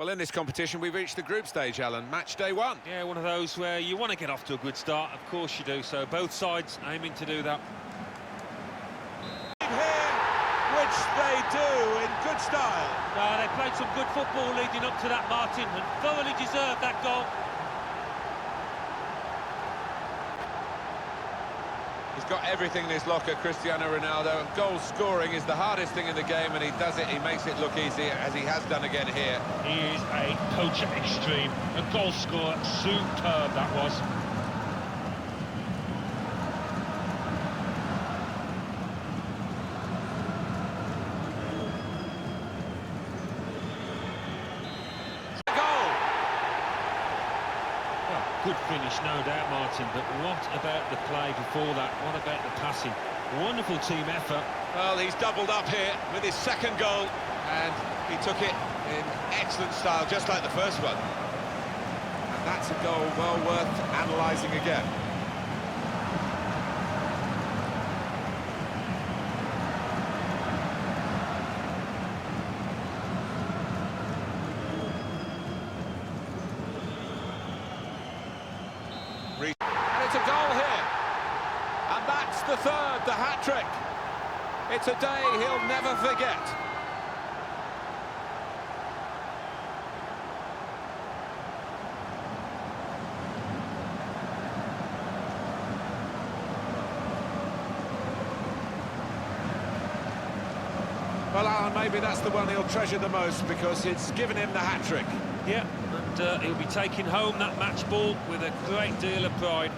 Well, in this competition, we've reached the group stage, Alan. Match day one. Yeah, one of those where you want to get off to a good start. Of course you do. So both sides aiming to do that. Here, which they do in good style. They played some good football leading up to that, Martin, and thoroughly deserved that goal. He's got everything in his locker, Cristiano Ronaldo. Goal scoring is the hardest thing in the game, and he does it. He makes it look easy, as he has done again here. He is a poacher extreme, a goal scorer, superb that was. Good finish, no doubt, Martin, but what about the play before that? What about the passing? Wonderful team effort. Well, he's doubled up here with his second goal, and he took it in excellent style, just like the first one. And that's a goal well worth analysing again. And it's a goal here. And that's the third, the hat-trick. It's a day he'll never forget. Well, Alan, maybe that's the one he'll treasure the most because it's given him the hat-trick. Yeah, and he'll be taking home that match ball with a great deal of pride.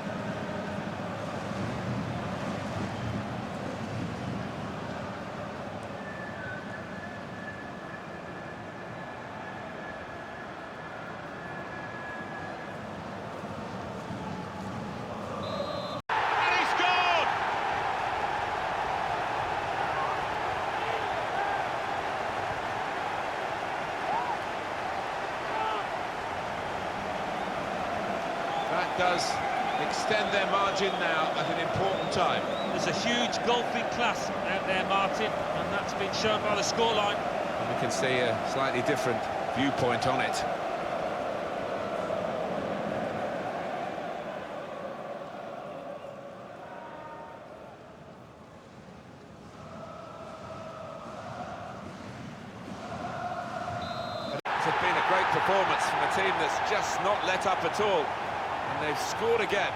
That does extend their margin now at an important time. There's a huge golfing class out there, Martin, and that's been shown by the scoreline. And we can see a slightly different viewpoint on it. It's been a great performance from a team that's just not let up at all. And they've scored again.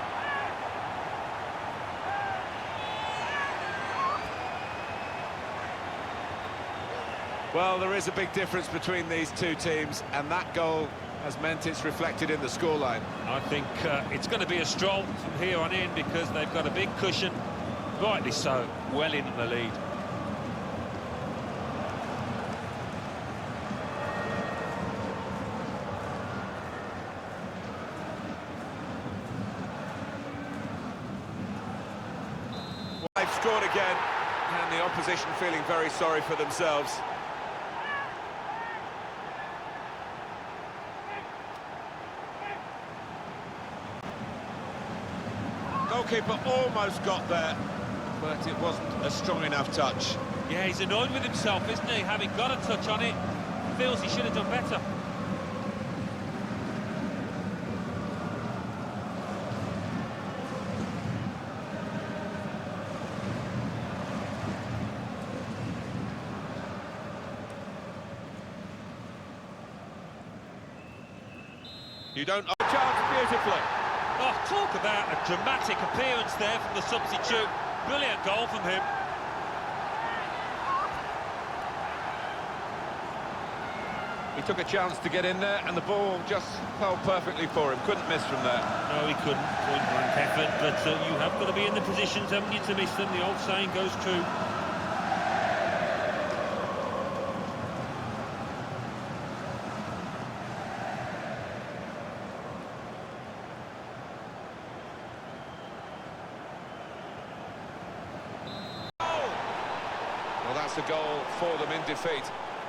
Well, there is a big difference between these two teams, and that goal has meant it's reflected in the scoreline. I think it's going to be a stroll from here on in because they've got a big cushion, rightly so, well in the lead. They've scored again, and the opposition feeling very sorry for themselves. Goalkeeper almost got there, but it wasn't a strong enough touch. Yeah, he's annoyed with himself, isn't he? Having got a touch on it, feels he should have done better. You don't chance beautifully. Oh, talk about a dramatic appearance there from the substitute. Brilliant goal from him. He took a chance to get in there, and the ball just fell perfectly for him. Couldn't miss from there. No, he couldn't. Point blank effort, but you have got to be in the positions, haven't you, to miss them? The old saying goes true. Well, that's a goal for them in defeat.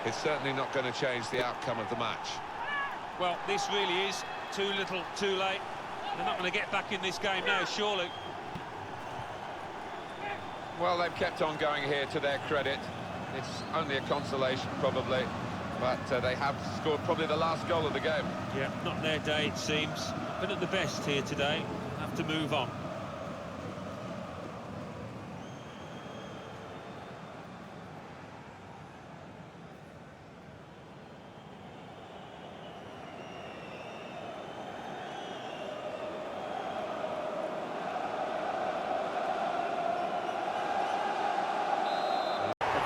It's certainly not going to change the outcome of the match. Well, this really is too little, too late. They're not going to get back in this game now, surely. Well, they've kept on going here to their credit. It's only a consolation, probably. but they have scored probably the last goal of the game. Yeah, not their day, it seems. Not been at the best here today. Have to move on.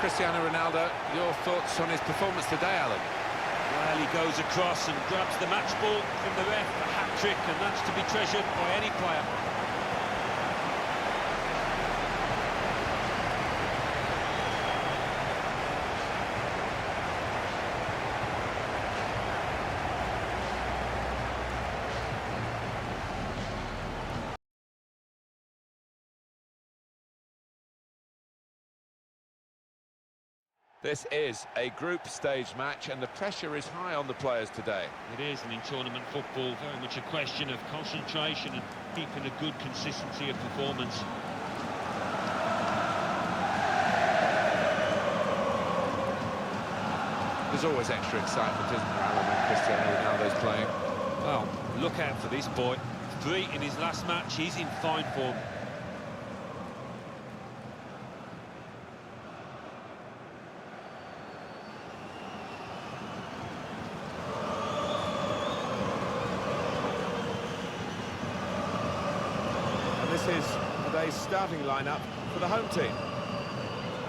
Cristiano Ronaldo, your thoughts on his performance today, Alan? Well, he goes across and grabs the match ball from the ref, a hat-trick, and that's to be treasured by any player. This is a group stage match and the pressure is high on the players today. It is, and in tournament football, very much a question of concentration and keeping a good consistency of performance. There's always extra excitement, isn't there, Alan, when Cristiano Ronaldo's playing? Well, look out for this boy. 3 in his last match, he's in fine form. This is today's starting lineup for the home team.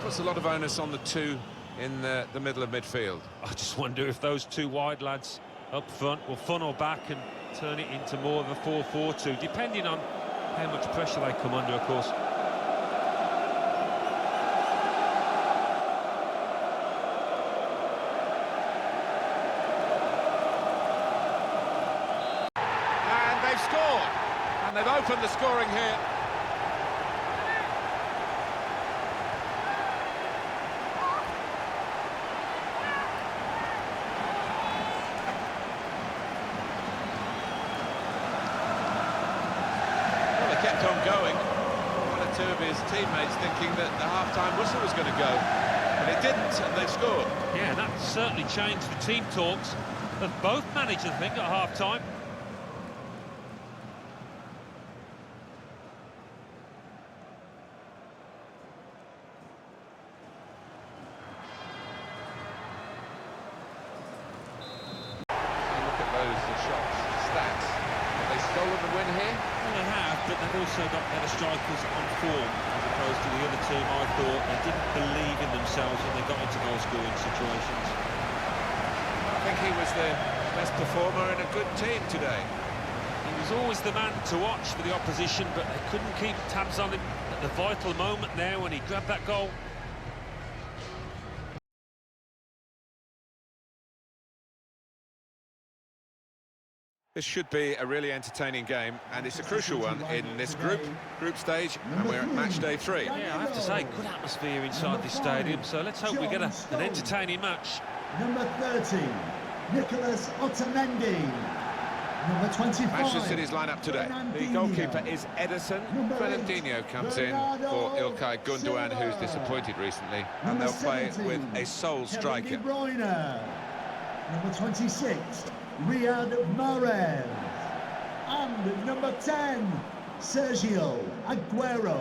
Puts a lot of onus on the two in the middle of midfield. I just wonder if those 2 wide lads up front will funnel back and turn it into more of a 4-4-2, depending on how much pressure they come under, of course. And they've scored! And they've opened the scoring here. Well, they kept on going. One or two of his teammates thinking that the half-time whistle was going to go. But it didn't, and they've scored. Yeah, that certainly changed the team talks of both managers, I think, at half-time. Look at those shots, stats. Have they stolen the win here? Well, they have, but they've also got better strikers on form, as opposed to the other team. I thought they didn't believe in themselves when they got into goal-scoring situations. I think he was the best performer in a good team today. He was always the man to watch for the opposition, but they couldn't keep tabs on him at the vital moment there when he grabbed that goal. This should be a really entertaining game, and it's a crucial one in this group stage, and we're at match day 3. Yeah, I have to say, good atmosphere inside this stadium, so let's hope we get an entertaining match. Number 30, Nicholas Otamendi. Number 25, Manchester City's lineup today. The goalkeeper is Edison. Fernandinho comes in for Ilkay Gundogan, who's disappointed recently, and they'll play with a sole striker. De Bruyne. Number 26, Riyad Mahrez. And number 10, Sergio Aguero.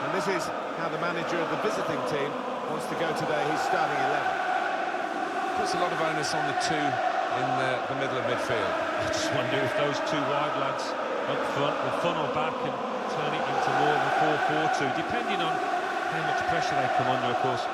And this is how the manager of the visiting team wants to go today. He's starting 11. Puts a lot of onus on the two in the middle of midfield. I just wonder if those 2 wide lads up front will funnel back and turn it into more of a 4-4-2, depending on how much pressure they come under, of course.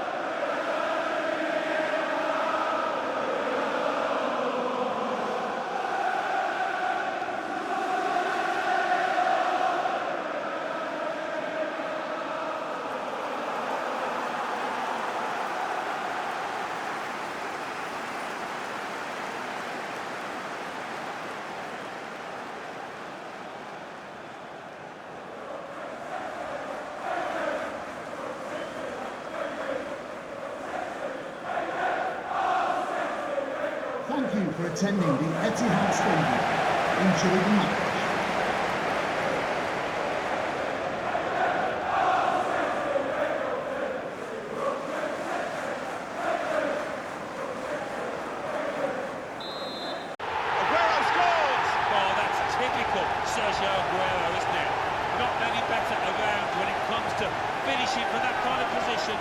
Thank you for attending the Etihad Stadium. Enjoy the match. Sergio Aguero, isn't it? Not many better around when it comes to finishing from that kind of position.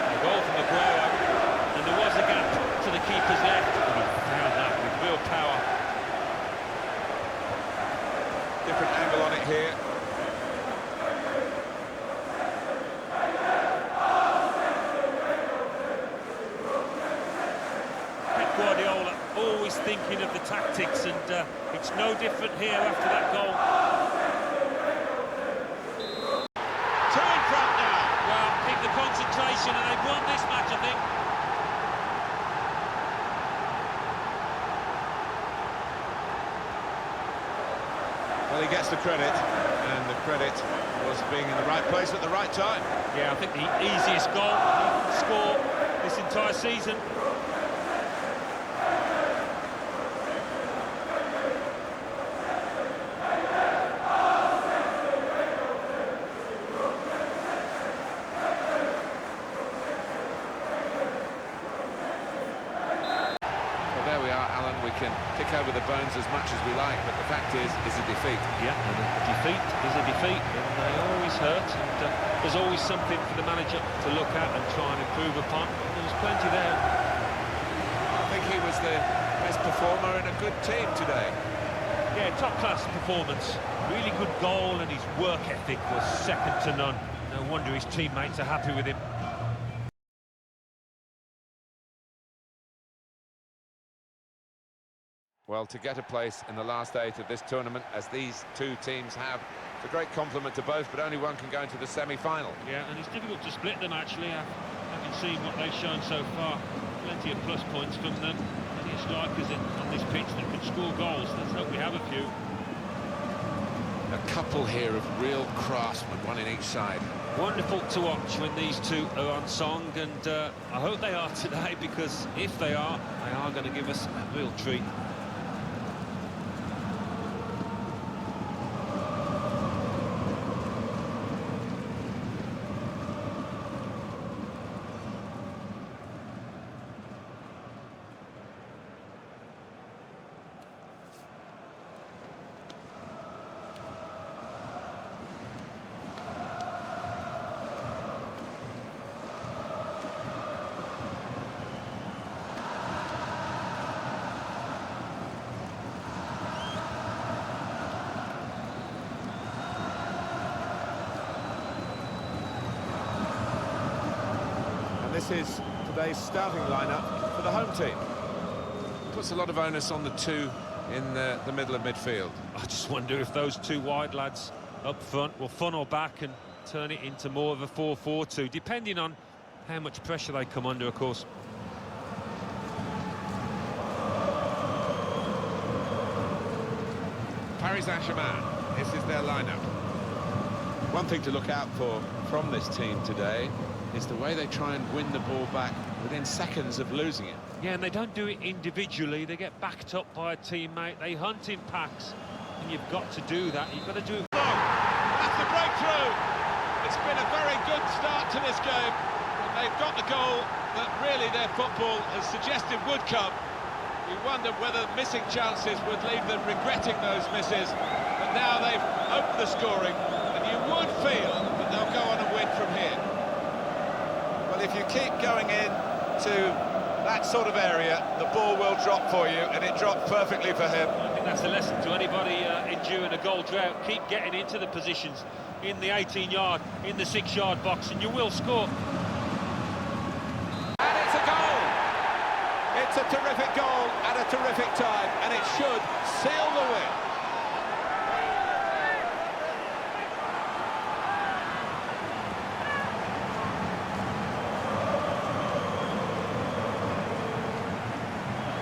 A goal from Aguero, and there was a gap to the keeper's left, and he found that with real power. Different angle on it here. Guardiola always thinking of the tactics, and it's no different here after that goal. Two in front now. Well, keep the concentration, and they've won this match, I think. Well, he gets the credit, and the credit was being in the right place at the right time. Yeah, I think the easiest goal he can score this entire season. There we are, Alan. We can kick over the bones as much as we like, but the fact is a defeat. Yeah, and a defeat is a defeat, and they always hurt, and there's always something for the manager to look at and try and improve upon. There was plenty there. I think he was the best performer in a good team today. Yeah, top-class performance. Really good goal, and his work ethic was second to none. No wonder his teammates are happy with him. Well, to get a place in the last 8 of this tournament, as these two teams have, it's a great compliment to both, but only one can go into the semi-final. Yeah, and it's difficult to split them, actually. Having seen what they've shown so far, plenty of plus points from them. Plenty of strikers on this pitch that can score goals. Let's hope we have a few. A couple here of real craftsmen, one in each side. Wonderful to watch when these two are on song, and I hope they are today, because if they are going to give us a real treat. This is today's starting lineup for the home team. Puts a lot of onus on the two in the middle of midfield. I just wonder if those two wide lads up front will funnel back and turn it into more of a 4-4-2, depending on how much pressure they come under, of course. Paris Saint-Germain, this is their lineup. One thing to look out for from this team today is the way they try and win the ball back within seconds of losing it. Yeah, and they don't do it individually. They get backed up by a teammate. They hunt in packs, and you've got to do that. You've got to do it. That's the breakthrough. It's been a very good start to this game, and they've got the goal that really their football has suggested would come. You wondered whether missing chances would leave them regretting those misses, but now they've opened the scoring, and you would feel that they'll go on and win from here. Well, if you keep going in to that sort of area, the ball will drop for you, and it dropped perfectly for him. I think that's a lesson to anybody enduring a goal drought. Keep getting into the positions in the 18-yard, in the 6-yard box, and you will score. And it's a goal! It's a terrific goal at a terrific time, and it should seal the win.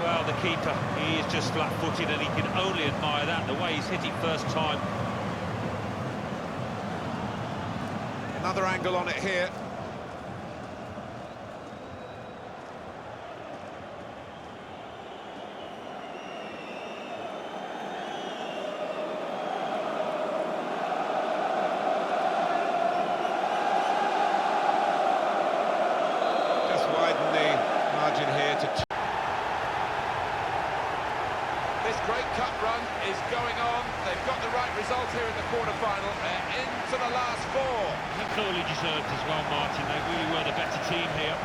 Well, the keeper, he is just flat-footed, and he can only admire that, the way he's hit it first time. Another angle on it here. Just widen the run is going on. They've got the right result here in the quarter-final. They're into the last four. Clearly deserved as well, Martin. They really were the better team here.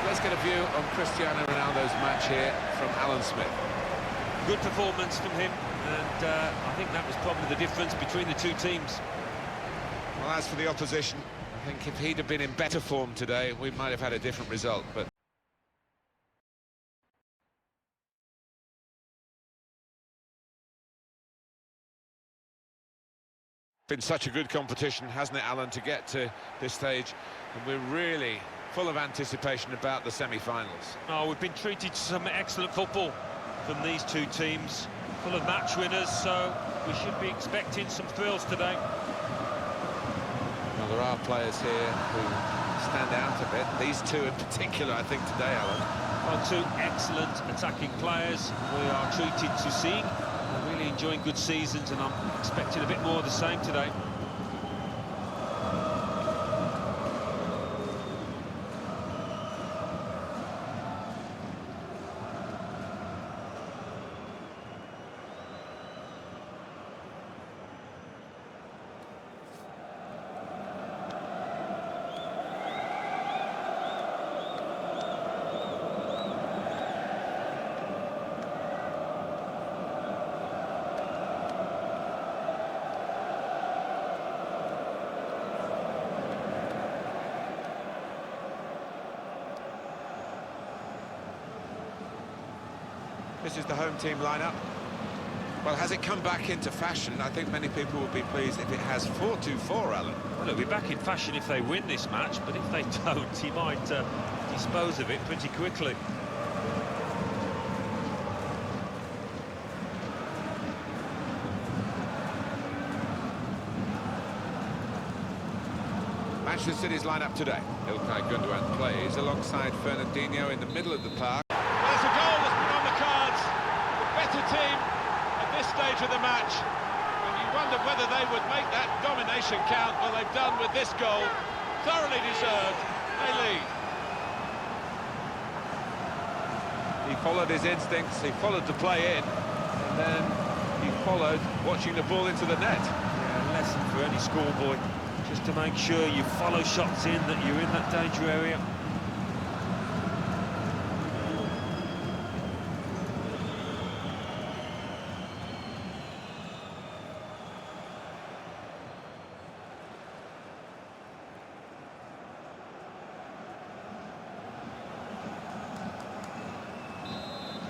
Let's get a view on Cristiano Ronaldo's match here from Alan Smith. Good performance from him, and I think that was probably the difference between the two teams. Well, as for the opposition, I think if he'd have been in better form today, we might have had a different result, but... Been such a good competition, hasn't it, Alan, to get to this stage, and we're really full of anticipation about the semi-finals. Oh, we've been treated to some excellent football from these two teams, full of match winners, so we should be expecting some thrills today. Well, there are players here who stand out a bit. These two in particular, I think, today, Alan. Well, two excellent attacking players we are treated to seeing. They're really enjoying good seasons, and I'm expecting a bit more of the same today. This is the home team lineup. Well, has it come back into fashion? I think many people would be pleased if it has 4-2-4, Alan. Well, it'll be back in fashion if they win this match, but if they don't, he might dispose of it pretty quickly. Manchester City's lineup today. Ilkay Gundogan plays alongside Fernandinho in the middle of the park. There's a goal that's been on the cards. The better team at this stage of the match. And you wonder whether they would make that domination count. Well, they've done with this goal. Thoroughly deserved. They lead. He followed his instincts, he followed the play in, and then he followed watching the ball into the net. Yeah, a lesson for any schoolboy, just to make sure you follow shots in, that you're in that danger area.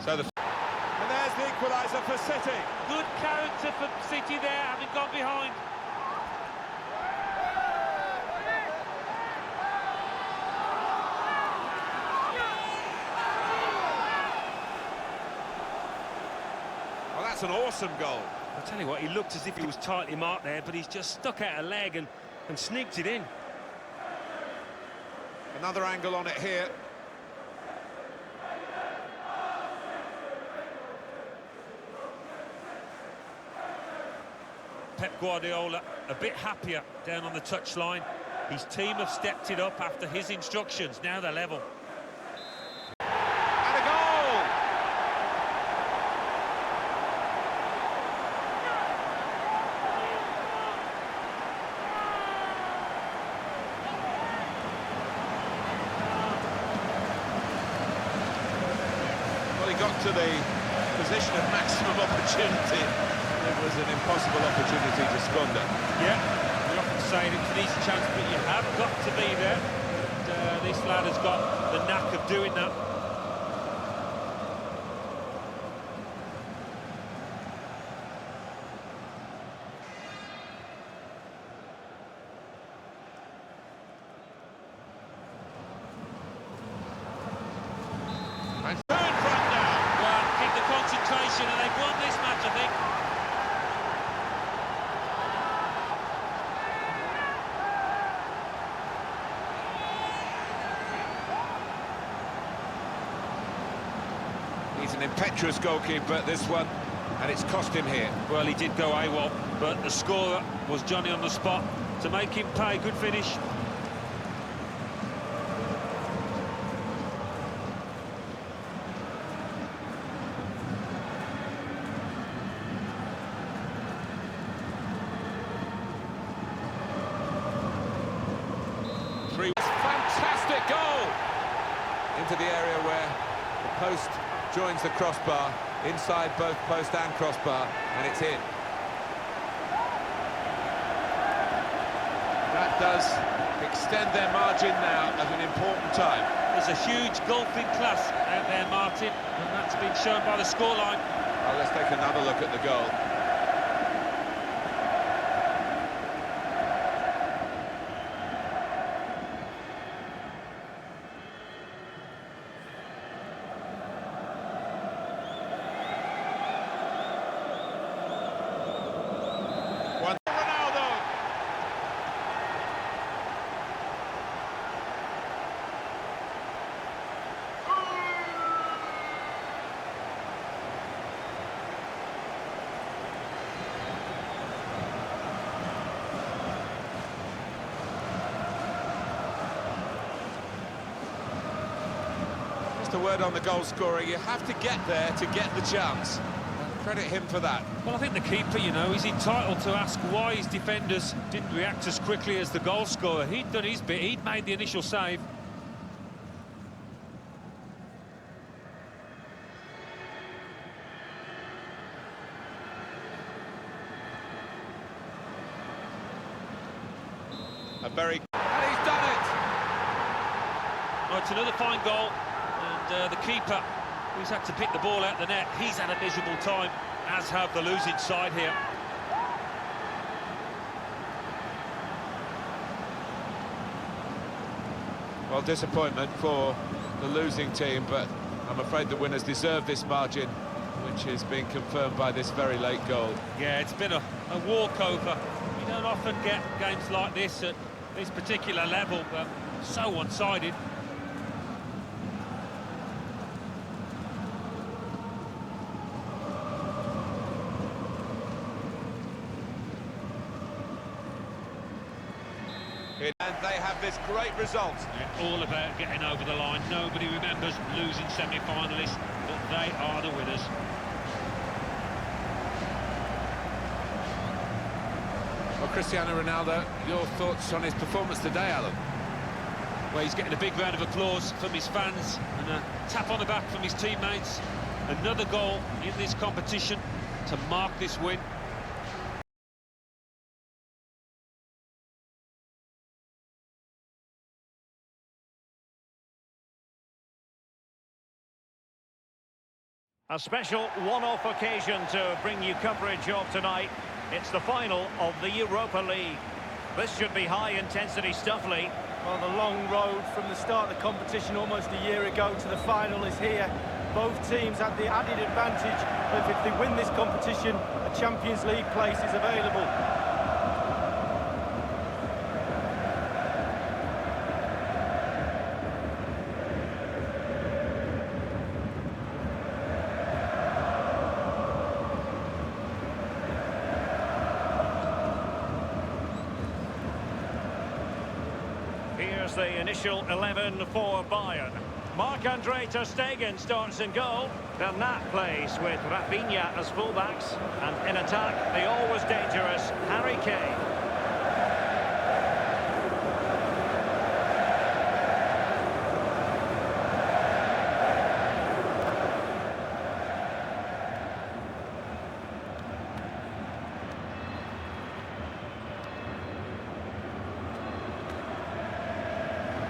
And there's the equaliser for City. Good character for City there, having gone behind. Well, that's an awesome goal. I'll tell you what, he looked as if he was tightly marked there, but he's just stuck out a leg and sneaked it in. Another angle on it here. Pep Guardiola a bit happier down on the touchline. His team have stepped it up after his instructions. Now they're level. And a goal! Well, he got to the position of maximum opportunity. It was an impossible opportunity to squander. Yeah, we often say it's an easy chance, but you have got to be there. And, this lad has got the knack of doing that. And third front now. Well, keep the concentration, and they've won this match, I think. He's an impetuous goalkeeper, this one, and it's cost him here. Well, he did go AWOL, but the scorer was Johnny on the spot to make him pay. Good finish. into the area where the post joins the crossbar, inside both post and crossbar, and it's in. That does extend their margin now at an important time. There's a huge golfing class out there, Martin, and that's been shown by the scoreline. Well, let's take another look at the goal. Ronaldo. Just a word on the goal scorer, you have to get there to get the chance. Credit him for that. Well, I think the keeper, you know, he's entitled to ask why his defenders didn't react as quickly as the goal scorer. He'd done his bit, he'd made the initial save. And he's done it! Oh, it's another fine goal, and the keeper, who's had to pick the ball out the net, he's had a miserable time, as have the losing side here. Well, disappointment for the losing team, but I'm afraid the winners deserve this margin, which is being confirmed by this very late goal. Yeah, it's been a walkover. You don't often get games like this at this particular level, but so one-sided. And they have this great result. It's all about getting over the line. Nobody remembers losing semi-finalists, but they are the winners. Well, Cristiano Ronaldo, your thoughts on his performance today, Alan? Well, he's getting a big round of applause from his fans and a tap on the back from his teammates. Another goal in this competition to mark this win. A special one-off occasion to bring you coverage of tonight. It's the final of the Europa League. This should be high-intensity stuff, Lee. Well, the long road from the start of the competition almost a year ago to the final is here. Both teams have the added advantage of if they win this competition, a Champions League place is available. Here's the initial 11 for Bayern. Marc-Andre ter Stegen starts in goal. Bernat plays with Rafinha as fullbacks. And in attack, the always dangerous Harry Kane.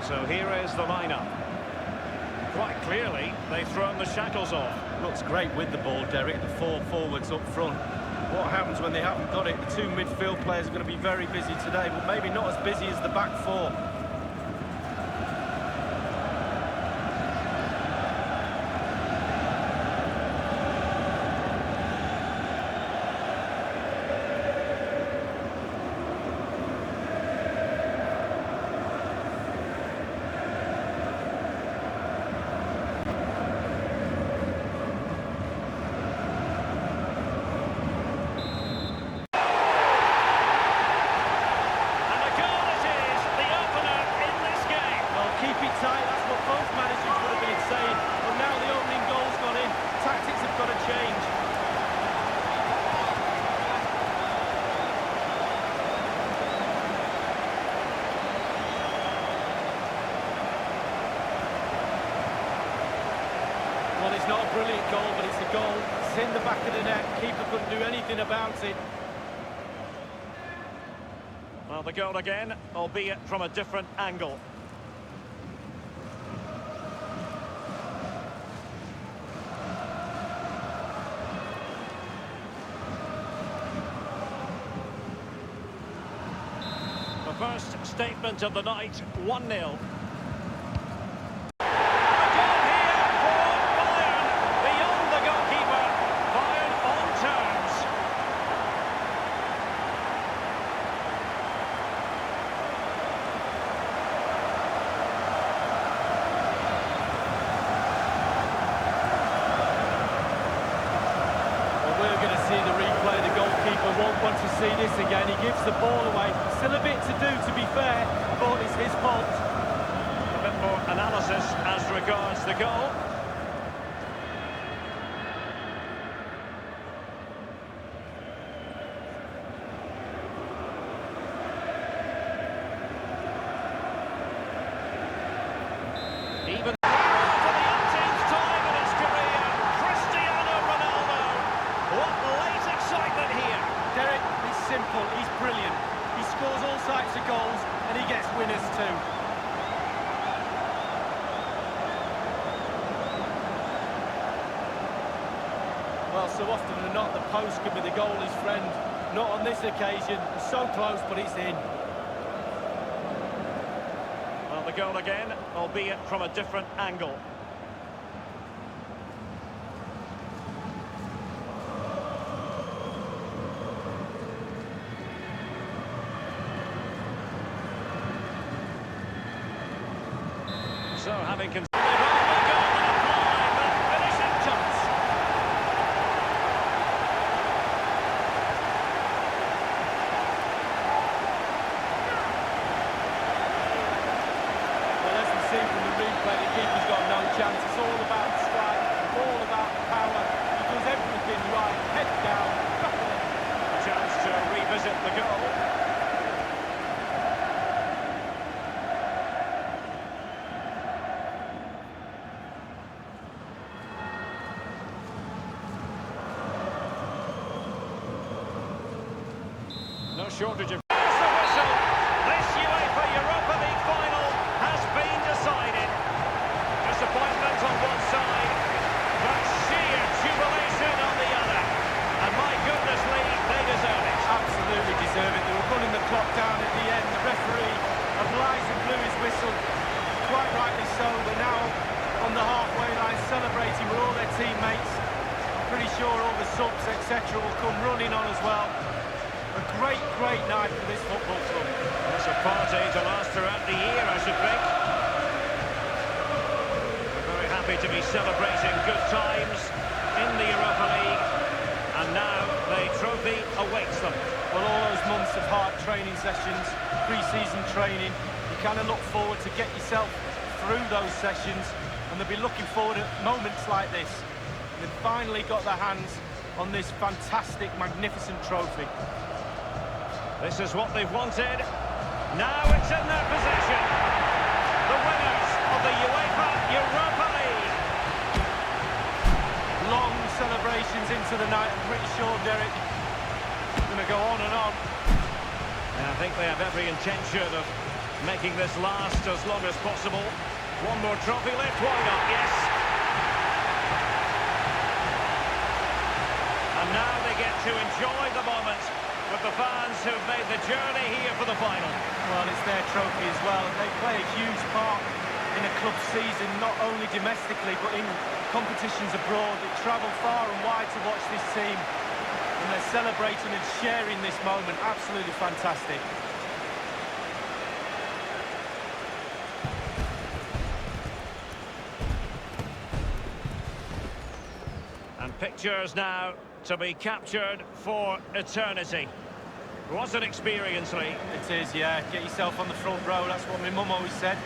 So here is the lineup. Quite clearly, they've thrown the shackles off. Looks great with the ball, Derek, the four forwards up front. What happens when they haven't got it? The two midfield players are going to be very busy today, but maybe not as busy as the back four. And a goal it is, the opener Well, it's not a brilliant goal, but it's a goal. It's in the back of the net. Keeper couldn't do anything about it. Well, the goal again, albeit from a different angle. The first statement of the night, 1-0. Won't want to see this again. He gives the ball away. Still a bit to do, to be fair, but it's his fault. A bit more analysis as regards the goal. Even for the umpteenth time in his career, Cristiano Ronaldo. What late excitement here. Derek, he's simple, he's brilliant. He scores all types of goals and he gets winners too. Well, so often than not, the post can be the goalie's friend. Not on this occasion. So close, but it's in. Well, the goal again, albeit from a different angle. So, having considered the goal and apply the finishing touch. Well, as we see from the replay, the keeper's got no chance. It's all about the strike, all about the power. He does everything right, head down, back of it. A chance to revisit the goal. No shortage of... There's the whistle! This UEFA Europa League final has been decided. Disappointment on one side, but sheer jubilation on the other. And my goodness, Lee, they deserve it. Absolutely deserve it. They were running the clock down at the end. The referee obliged and blew his whistle. Quite rightly so. They're now on the halfway line celebrating with all their teammates. Pretty sure all the subs, etc. will come running on as well. A great, great night for this football club. It's a party to last throughout the year, I should think. We're very happy to be celebrating good times in the Europa League. And now the trophy awaits them. Well, all those months of hard training sessions, pre-season training, you kind of look forward to get yourself through those sessions, and they'll be looking forward at moments like this. And they've finally got their hands on this fantastic, magnificent trophy. This is what they've wanted. Now it's in their possession. The winners of the UEFA Europa League. Long celebrations into the night. I'm pretty sure, Derek, it's going to go on and on. And I think they have every intention of making this last as long as possible. One more trophy left. Why not? Yes. And now they get to enjoy the moment with the fans who've made the journey here for the final. Well, it's their trophy as well. They play a huge part in a club's season, not only domestically, but in competitions abroad. They travel far and wide to watch this team, and they're celebrating and sharing this moment. Absolutely fantastic. And pictures now to be captured for eternity. What an experience, Lee. It is, yeah. Get yourself on the front row. That's what my mum always said.